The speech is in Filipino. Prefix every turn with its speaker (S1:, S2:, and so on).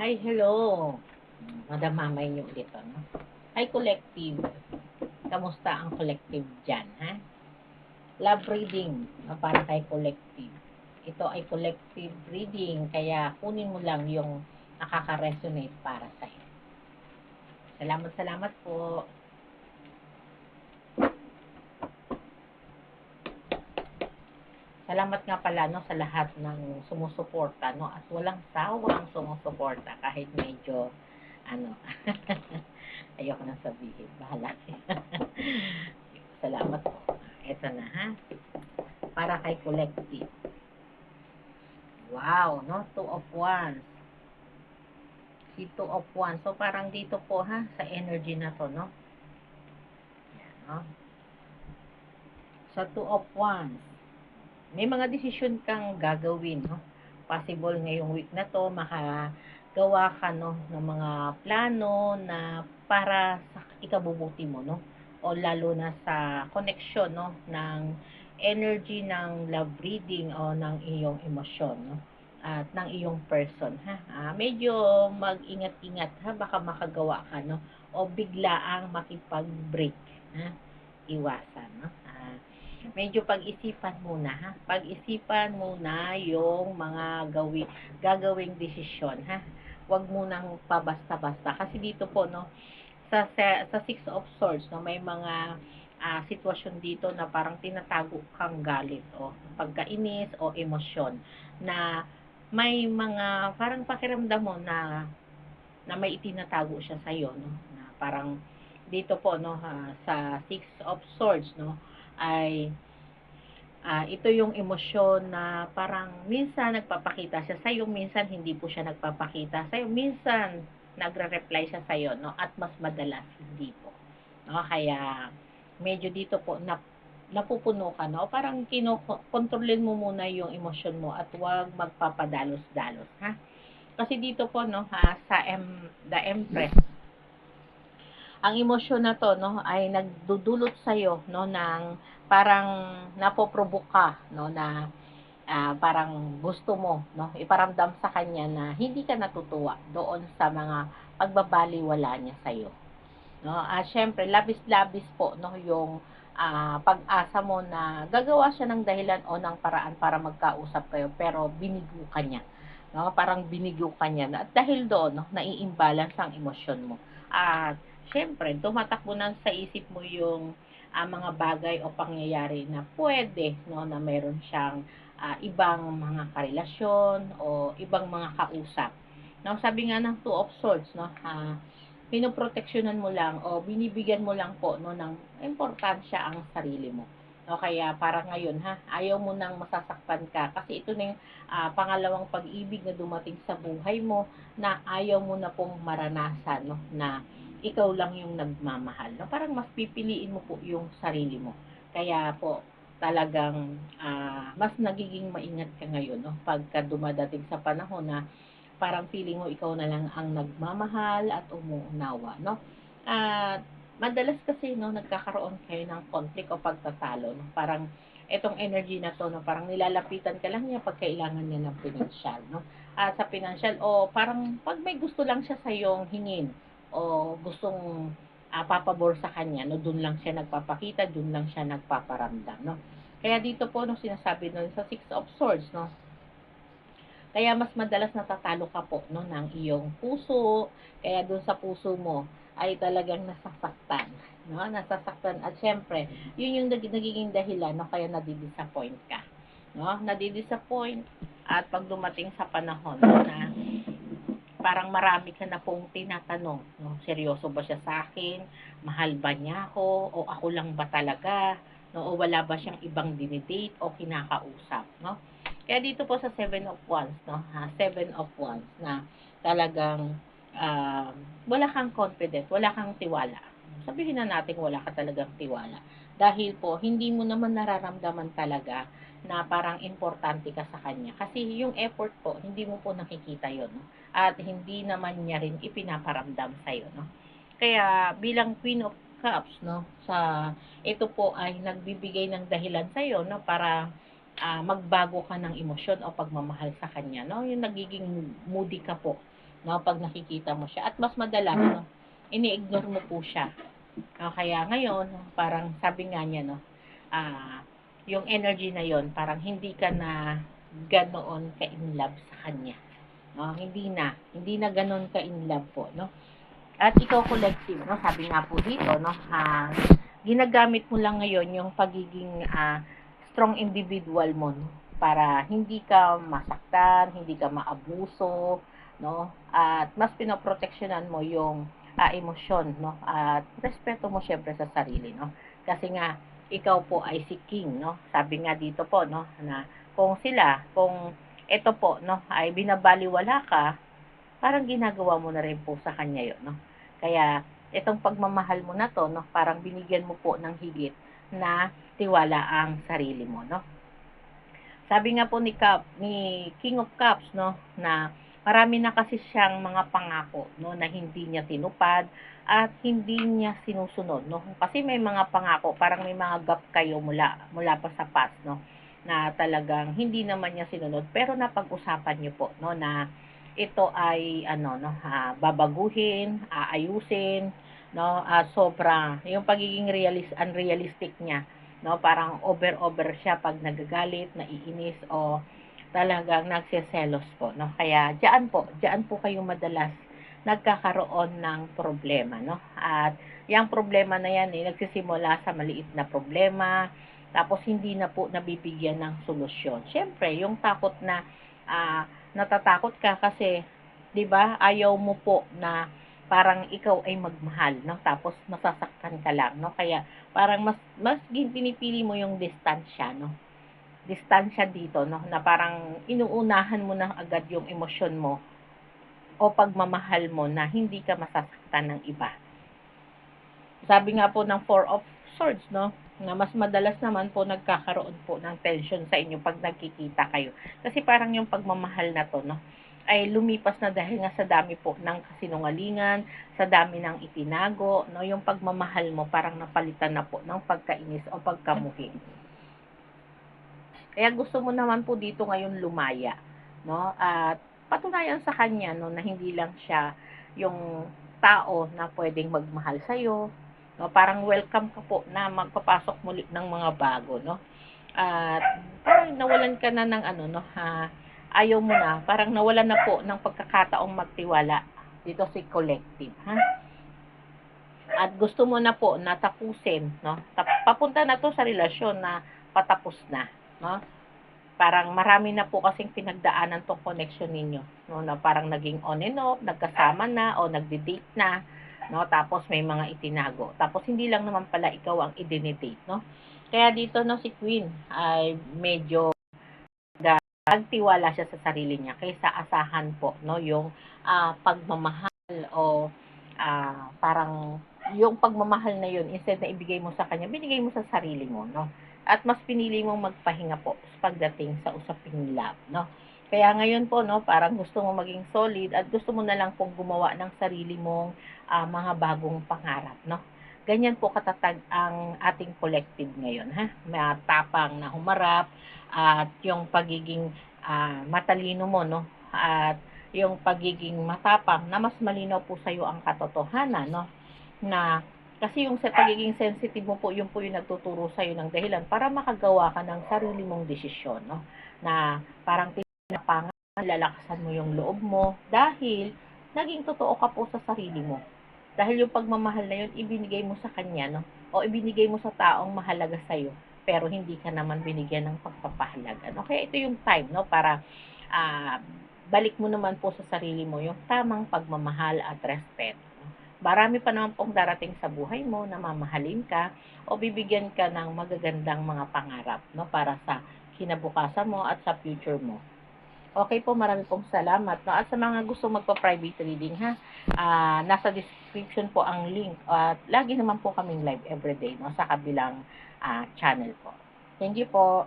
S1: Hi, hello. Madamamay niyo ulit, ano? Hi, collective. Kamusta ang collective dyan, ha? Love reading, para kay collective. Ito ay collective reading, kaya kunin mo lang yung nakaka-resonate para sa'yo. Salamat, salamat po. Salamat nga pala no, sa lahat ng sumusuporta no, at walang sawang sumusuporta kahit medyo ano ayoko nang sabihin, bahala. Salamat po. Ito na ha, para kay collective. Wow, no, two of wands. Si two of wands. So parang dito po ha, sa energy na to, no. Yan, no. Sa two of wands, may mga desisyon kang gagawin, no? Possible ngayong week na to, makagawa ka, no, ng mga plano na para sa ikabubuti mo, no? O lalo na sa connection, no, ng energy ng love reading o ng iyong emosyon, no? At ng iyong person, ha? Medyo mag-ingat-ingat, ha? Baka makagawa ka, no? O biglaang makipag-break, ha? Iwasan, no? Medyo pag-isipan muna ha. Pag-isipan muna yung mga gagawing desisyon ha. Huwag mo nang pabasta-basta kasi dito po no sa Six of Swords no may mga sitwasyon dito na parang tinatago kang galit o pagkainis o emosyon na may mga parang pakiramdam mo na may itinatago siya sa iyo no na parang dito po no sa Six of Swords no ay ito yung emosyon na parang minsan nagpapakita siya sa'yo, minsan hindi po siya nagpapakita sa'yo, minsan nagre-reply siya sa'yo, no? At mas madalas hindi po. No? Kaya medyo dito po napupuno ka, no? Parang kinokontrolin mo muna yung emosyon mo at huwag magpapadalos-dalos, ha? Kasi dito po, no, the Empress, ang emosyon na to no ay nagdudulot sa iyo no ng parang napoprovoke ka no na parang gusto mo no iparamdam sa kanya na hindi ka natutuwa doon sa mga pagbabaliwala niya sa iyo no syempre labis-labis po no yung pag-asa mo na gagawa siya ng dahilan o ng paraan para magkausap kayo pero binigo ka niya no parang binigo ka niya at dahil doon no nai-imbalance ang emosyon mo at siyempre tumatakbo na sa isip mo yung mga bagay o pangyayari na pwede no na meron siyang ibang mga karelasyon o ibang mga kausap. No, sabi nga ng Two of Swords no, pinoproteksyonan mo lang o binibigyan mo lang po no ng importansya ang sarili mo. No, kaya para ngayon ha, ayaw mo nang masasaktan ka kasi ito na yung pangalawang pag-ibig na dumating sa buhay mo na ayaw mo na pong maranasan no na ikaw lang yung nagmamahal. No? Parang mas pipiliin mo po yung sarili mo. Kaya po, talagang mas nagiging maingat ka ngayon. No? Pagka dumadating sa panahon na parang feeling mo ikaw na lang ang nagmamahal at umuunawa. No? At madalas kasi no, nagkakaroon kayo ng conflict o pagtatalo. No? Parang etong energy na to, no, parang nilalapitan ka lang niya pag kailangan niya ng pinansyal. No? At sa pinansyal, o parang pag may gusto lang siya sa iyong hingin, o gustong papabor sa kanya, no, doon lang siya nagpapakita, doon lang siya nagpaparamdam, no. Kaya dito po no sinasabi no sa Six of Swords, no. Kaya mas madalas natatalo ka po no ng iyong puso, kaya doon sa puso mo ay talagang nasasaktan, no? Nasasaktan at syempre, yun yung nagiging dahilan no kaya nadi-disappoint ka, no? Nadi-disappoint at pag dumating sa panahon no, na parang marami ka na pong tinatanong, no? Seryoso ba siya sa akin? Mahal ba niya ako? O ako lang ba talaga? No? O wala ba siyang ibang dinidate o kinakausap, no? Kaya dito po sa Seven of Wands, no? Seven of Wands na talagang wala kang confident, wala kang tiwala. Sabihin na natin wala ka talagang tiwala. Dahil po, hindi mo naman nararamdaman talaga na parang importante ka sa kanya. Kasi yung effort po, hindi mo po nakikita yon no? At hindi naman niya rin ipinaparamdam sa'yo. No? Kaya bilang Queen of Cups, no, sa ito po ay nagbibigay ng dahilan sa'yo no, para magbago ka ng emosyon o pagmamahal sa kanya. No? Yung nagiging moody ka po no, pag nakikita mo siya. At mas madalas, no, ini-ignore mo po siya. No, kaya ngayon, parang sabi nga niya, no, yung energy na yon parang hindi ka na ganoon ka-in love sa kanya. No, hindi na ganoon ka-in love po, no. At ikaw collective, no, sabi nga po dito, no, ginagamit mo lang ngayon yung pagiging strong individual mo, no, para hindi ka masaktan, hindi ka maabuso, no, at mas pinoproteksyonan mo yung emosyon, no, at respeto mo syempre sa sarili, no, kasi nga ikaw po ay si king, no, sabi nga dito po, no, na kung ito po, no, ay binabaliwala ka, parang ginagawa mo na rin po sa kanya yun, no? Kaya, itong pagmamahal mo na to, no, parang binigyan mo po ng higit na tiwala ang sarili mo, no? Sabi nga po ni King of Cups, no, na marami na kasi siyang mga pangako, no, na hindi niya tinupad at hindi niya sinusunod, no? Kasi may mga pangako, parang may mga gap kayo mula pa sa past, no, na talagang hindi naman niya sinunod, pero napag-usapan niyo po, no, na ito ay ano, no, babaguhin, aayusin, no, sobra yung pagiging unrealistic niya, no, parang over siya pag nagagalit, naiinis o talagang nagseselos po, no. Kaya diyan po kayo madalas nagkakaroon ng problema, no. At yung problema na yan nagsisimula sa maliit na problema, tapos hindi na po nabibigyan ng solusyon. Siyempre, yung takot na natatakot ka kasi 'di ba ayaw mo po na parang ikaw ay magmahal, no, tapos masasaktan ka lang, no, kaya parang mas pinipili mo yung distansya, no, distansya dito, no, na parang inuunahan mo na agad yung emosyon mo o pagmamahal mo na hindi ka masasaktan ng iba. Sabi nga po ng Four of Swords, no, na mas madalas naman po nagkakaroon po ng tension sa inyo pag nagkikita kayo. Kasi parang yung pagmamahal na to, no, ay lumipas na dahil nga sa dami po ng kasinungalingan, sa dami ng itinago, no, yung pagmamahal mo parang napalitan na po ng pagkainis o pagkamuhi. Kaya gusto mo naman po dito ngayon lumaya, no, at patunayan sa kanya, no, na hindi lang siya yung tao na pwedeng magmahal sa'yo, no, parang welcome ka po na magpapasok muli ng mga bago, no, at parang nawalan ka na ng ano, no, ayaw mo na, parang nawalan na po ng pagkakataong magtiwala dito si collective, ha. At gusto mo na po na tapusin, no, papunta na to sa relasyon na patapos na, no. Parang marami na po kasing pinagdaanan tong connection ninyo, no, na parang naging on and off, nagkasama na o nagde-date na, no, tapos may mga itinago. Tapos hindi lang naman pala ikaw ang i-date, no. Kaya dito, no, si Queen ay medyo nagtiwala siya sa sarili niya kaysa asahan po, no, yung pagmamahal o parang yung pagmamahal na yun, instead na ibigay mo sa kanya, binigay mo sa sarili mo, no. At mas pinili mong magpahinga po pagdating sa usaping love, no. Kaya ngayon po, no, parang gusto mo maging solid at gusto mo na lang pong gumawa ng sarili mong mga bagong pangarap, no. Ganyan po katatag ang ating collective ngayon, ha. Matapang na humarap at yung pagiging matalino mo, no, at yung pagiging matapang na mas malinaw po sa'yo ang katotohanan, no, na kasi yung sa pagiging sensitive mo po, yun po yung nagtuturo sa'yo ng dahilan para makagawa ka ng sarili mong desisyon, no, na parang tinapangan, lalakasan mo yung loob mo dahil naging totoo ka po sa sarili mo. Dahil yung pagmamahal na yun, ibinigay mo sa kanya, no, o ibinigay mo sa taong mahalaga sa'yo, pero hindi ka naman binigyan ng pagpapahalaga, no. Kaya ito yung time, no, para balik mo naman po sa sarili mo yung tamang pagmamahal at respeto. Marami pa naman pong darating sa buhay mo na mamahalin ka o bibigyan ka ng magagandang mga pangarap, no, para sa kinabukasan mo at sa future mo. Okay po, marami pong salamat, no. At sa mga gusto magpa-private reading, ha, nasa description po ang link at lagi naman po kaming live everyday, no, sa kabilang channel po. Thank you po.